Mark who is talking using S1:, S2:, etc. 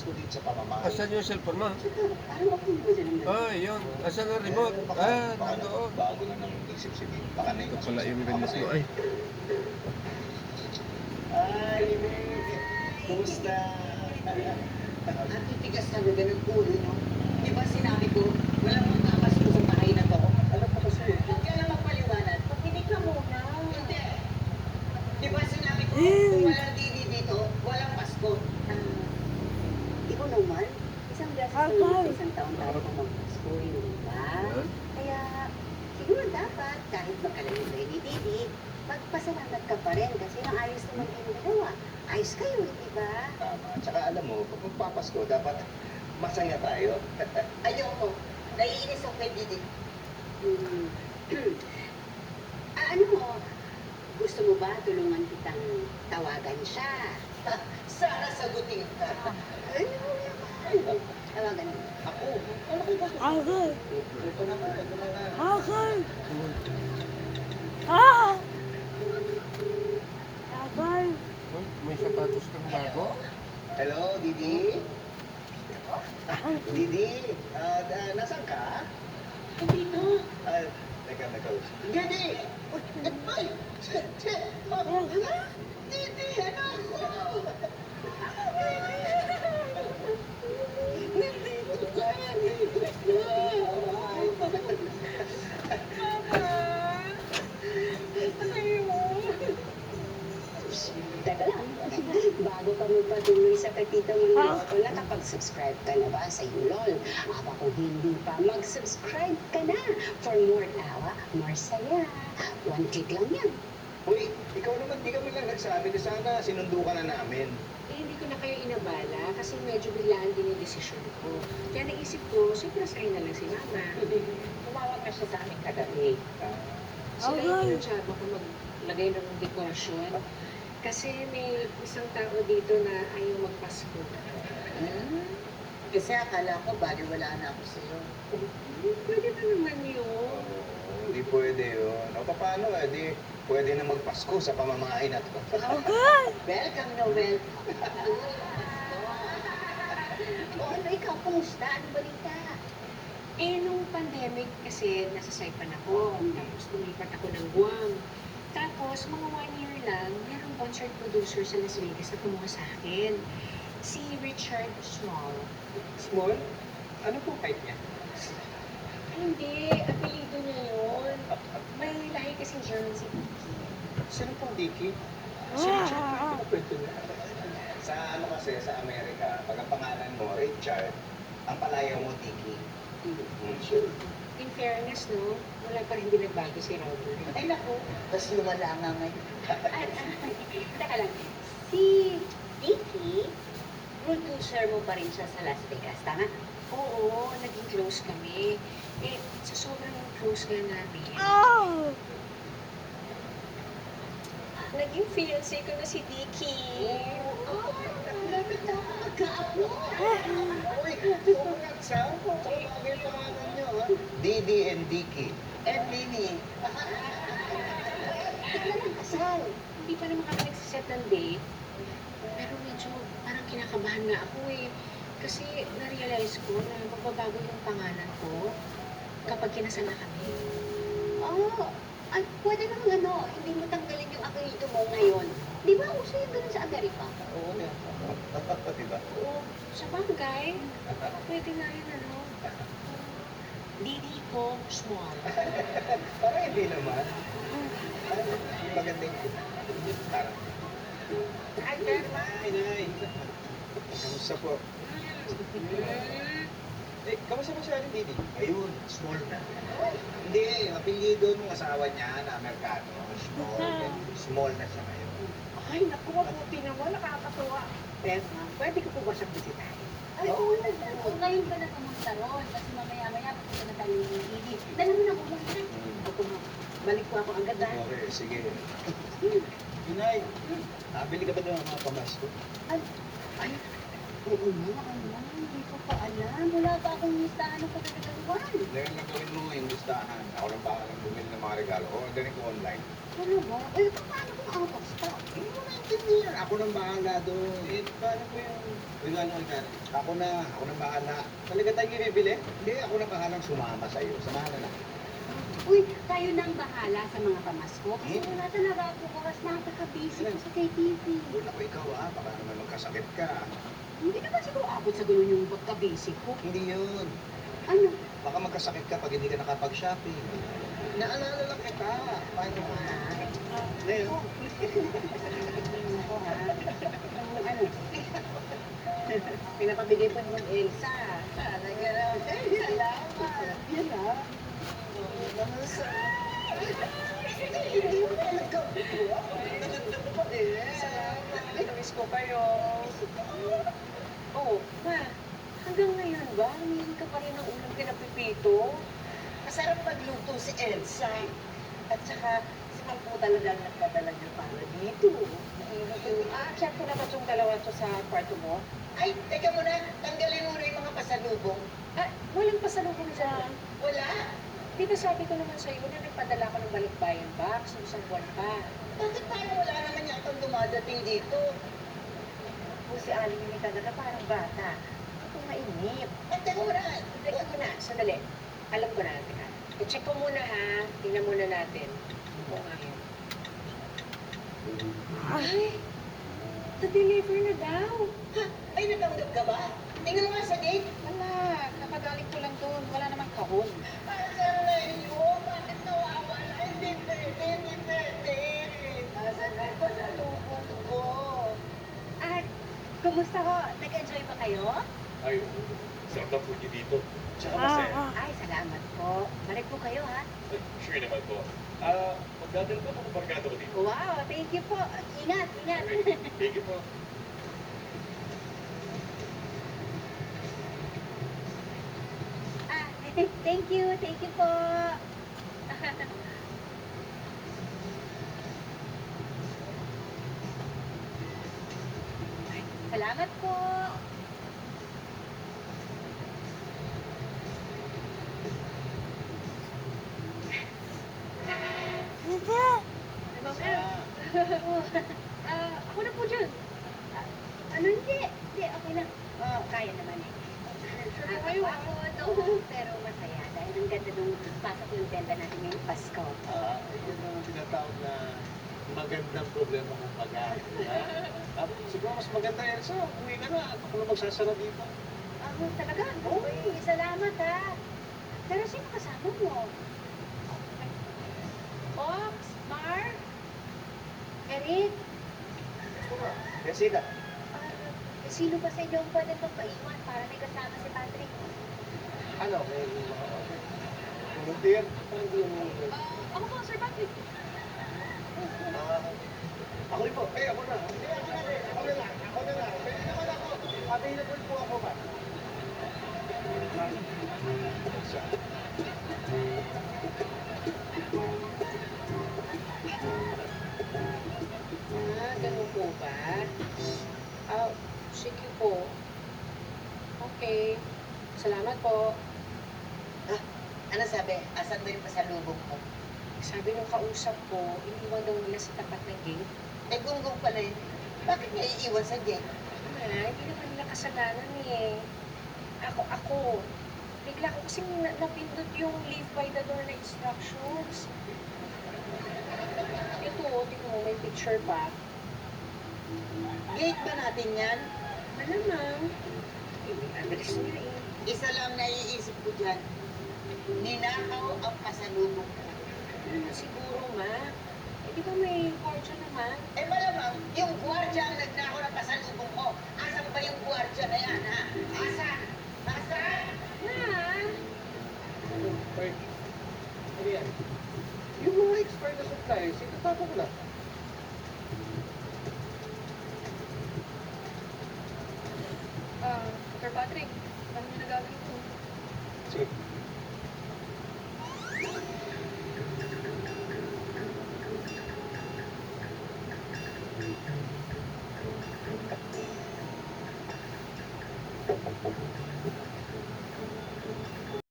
S1: magpapasko dito sa pamamahay.
S2: Asan yung cellphone mo?
S3: Parang okay naman siya ng
S2: Ah, yun. Asan ang remote?
S1: Baka,
S2: Ah,
S1: baka
S2: nandoon.
S1: bago na ng isip si Dito. Baka na
S2: Ito pala yung bilis mo ay.
S1: Ay, baby. Kumusta?
S3: Ang titigas talaga ng ulo, no? Di ba sinabi ko, walang magpapasko sa bahay na to?
S1: Alam ko kasi.
S3: Huwag ka lang magpaliwanag. Pakinig ka muna. Hindi. Di ba sinabi ko, kung walang TV dito, walang Pasko. Ikaw naman, isang beses lang sa isang taon tayo kung mag-Pasko, yun ba? Kaya, siguro dapat, kahit magkalayo kayo ni Didi, magpasalamat ka pa rin kasi ang ayos naman kayong dalawa. Ayos kayo, di ba?
S1: Tama. Tsaka alam mo, pag magpapasko, dapat masaya tayo.
S3: Ayoko. Naiinis ako kay Didi. Ano mo, gusto mo ba tulungan kitang tawagan siya? Sana sagutin ka. Ano naman? Tawagan mo.
S1: Ako? Ano ko ba?
S4: Okay.
S1: Ito naman. Ito naman.
S4: Okay. Ah! Okay.
S2: Uy, may sapatos kang bago?
S1: Hello, Didi? Didi? Nasaan ka?
S3: Dito.
S1: Teka. Didi! Ay! Didi, ano ako? Nandito ka!
S3: Teka lang. Bago ka magpatuloy sa katita mo ko, nakapag-subscribe ka na ba sa Yulol? Aba kung hindi pa, mag-subscribe ka na. For more tawa, more saya. One click lang yan.
S1: Uy, ikaw naman, di ka man lang nagsabi na sana sinundo ka na namin.
S5: Eh, hindi ko na kayo inabala kasi medyo biglaan din yung desisyon ko. Kaya naisip ko, siyempre sa'yo na lang si Mama. Tumawag na siya sa amin kagabi. Sila yung pinunsyaba ko maglagay ng dekorasyon. Kasi may isang tao dito na ayaw magpasko.
S3: Kasi akala ko, baliwala na ako sa'yo.
S5: Pwede ba naman yun?
S1: Hindi pwede yun. O paano di pwede na magpasko sa pamamahay na to.
S4: Okay.
S3: Welcome na welcome. O ano, ikaw, kumusta? Ano balita?
S5: Eh, nung pandemic kasi nasa Saipan ako. Tapos lumipat ako ng Guam. Tapos, mga 1 year lang, merong concert producer sa Las Vegas na kumuha sa akin. Si Richard Small.
S1: Small? Ano po height niya?
S5: Hindi, apelido niya yun. May lahi kasing German si Vicky.
S1: Sino pong Dicky?
S5: Si Richard.
S1: Ano kwento niya? Sa ano kasi, sa Amerika, pag ang pangalan mo, Richard, ang palayaw mo, Dicky. Sure.
S5: In fairness, no, wala pa rin binagbago si Robert.
S3: Ay, naku. Tapos lumala nga ngayon.
S5: Teka lang,
S3: Si Vicky, producer mo pa rin siya sa Las Vegas, tama?
S5: oo, naging close kami. Eh, sa sobrang close nga namin,
S4: Oh!
S5: naging fiancé ko na si Dicky.
S3: Lapit na ako magka-apo.
S1: Uy, congrats ha. Tumagay pangalan niyo ha. Didi and Dicky.
S3: And Lini. Kailan ang kasal?
S5: Hindi pa naman kami nagsiset ng date. Pero medyo parang kinakabahan nga ako eh. Kasi na-realize ko na magbabago yung pangalan ko kapag kinasal na kami.
S3: Oo. Ay, pwede nang ano, hindi mo tanggalin yung apelyido mo ngayon. Di ba uso yung ganun sa Amerika?
S1: Oo nga. Diba?
S5: Oo, sa bagay, pwede nga yun ano. Didi ko small.
S1: Parang hindi naman. Magandang parang. Ay, Nay. Kamusta po? Eh, kamusta ba siya ni Didi? Ayun, small na. Hindi, apelyido ng asawa niya na Amerikano. Small na siya ngayon.
S5: Ay, naku, mabuti naman, nakakatuwa. Pero, pwede ko po ba siyang bisitahin?
S3: Ay, oo na. Ngayon ka na pumunta ron. Kasi mamaya-maya, pupunta na tayo ng Didi. Dala mo na ako lang.
S5: Ako, balik po ako agad ha.
S1: Okay, sige. Inay, nabili ka ba ng mga pamasko?
S3: Ay, oo na, hindi ko pa alam. Wala pa akong listahan ng pagkakagawan.
S1: Dahil nagawin mo yung listahan. Ako lang pa lang bumili ng mga regalo. Orderin ko online.
S3: Ano ba? Eh, paano kung out of stock? Hindi mo na yung
S1: Hindi yan. Ako nang bahala doon. Eh, paano po yung regalo kay Karen? Ako nang bahala. Talaga tayo bibili? Hindi, ako na bahalang sumama sa'yo. Samahan na lang.
S3: Uy, kayo nang bahala sa mga pamasko. Kasi wala talaga ako oras, napaka-busy ko sa KTV.
S1: Doon ako ikaw baka naman magkasakit ka.
S3: Hindi naman siguro abot sa ganun yung pagka-busy ko.
S1: Hindi yun.
S3: Ano?
S1: Baka magkasakit ka pag hindi ka nakapag-shopping. Naalala lang kita. Paano ka? Ngayon.
S3: Ako ha? Ano? Pinapabigay po ni Elsa. Talaga lang. Salamat. Yan ha.
S5: Salamat. Namiss ko kayo. Oh, ma, hanggang ngayon ba? Humihingi ka pa rin ng ulam kina Pipito?
S3: Masarap magluto si Elsa. At saka, si Mang po talagang nagpadala niya para dito.
S5: Check ko na ba itong dalawa to sa kwarto mo?
S3: Ay, teka muna. Tanggalin mo na yung mga pasalubong.
S5: Walang pasalubong dyan.
S3: Wala.
S5: Di ba sabi ko naman sa'yo na nagpadala ko ng balikbayan box ng isang buwan pa?
S3: Bakit parang wala naman yatang dumadating dito? Kung si Aling yung talaga parang bata. Ako mainip. At teka muna.
S5: Teka ko na, sandali. Alam ko na, teka. I-check ko muna ha. Tingnan muna natin. Oo nga yun. Ay! Na-deliver na daw.
S3: Ha? Ay, natanggap ka ba? Tingnan mo nga sa date.
S5: Wala, kakagaling ko lang doon. Wala namang kahon.
S3: Asan na iyo? Bakit nawawala? Hindi pwede, hindi pwede. Asan na yung pasalubong ko? At, kumusta ho? Nag-enjoy ba kayo?
S4: Ay, sarap na food niyo dito. Tsaka masaya.
S3: Ay, salamat po. Balik po kayo, ha?
S4: Ay, sure naman po. Magdadal ko mga barkada ko dito.
S3: Wow, thank you po. Ingat, ingat.
S4: Okay, thank you po.
S3: Ah, thank you po. Salamat po. Ako na po dyan. Ano hindi? Hindi, okay lang. Kaya naman eh. Ako doon, pero masaya dahil ang ganda nung pasok yung tenda natin ngayong Pasko.
S1: Yun ang tinatawag na magandang problema kung pag-aaral. Siguro mas maganda yan sa uwi ka na. Ako na magsasara dito.
S3: Ako talaga? Uy, salamat ha. Pero sino kasama mo? Ox, Mar, Eric,
S1: Yasida.
S3: sino ba sa inyo ang pwede magpaiwan para may kasama si Patrick?
S1: Ano? May volunteer?
S3: Ako po, Sir Patrick.
S1: Ako rin po. Ako na. Ako na lang. Pwede naman ako. Available po ako ba?
S5: Ganun po ba? Sige po. Okay. Salamat po.
S3: Ano sabi? Asan ba yung pasalubong ko?
S5: Sabi nung kausap ko, iniwan daw nila sa tapat ng gate.
S3: Eh, gunggong pala yun. Bakit niya iiwan sa gate?
S5: Hindi naman nila kasalanan eh. Ako. Bigla ko kasi napindot yung leave by the door na instructions. Ito, tingnan mo, may picture pa.
S3: Gate ba natin yan?
S5: Malamang. Yung address niya eh.
S3: Isa lang naiisip ko dyan. Ninakaw ang pasalubong ko.
S5: Siguro ma. Eh, di ba may kwarto naman?
S3: Eh malamang, yung gwardiya ang nagnakaw ng pasalubong ko. Asan ba yung gwardiya na yan, ha? Asan? Asan?
S1: Ay, ano yan? Yung mga expired na supplies, itatapon ko lang.
S5: Sir Patrick, ano yung nagagawin ko?
S1: Sige.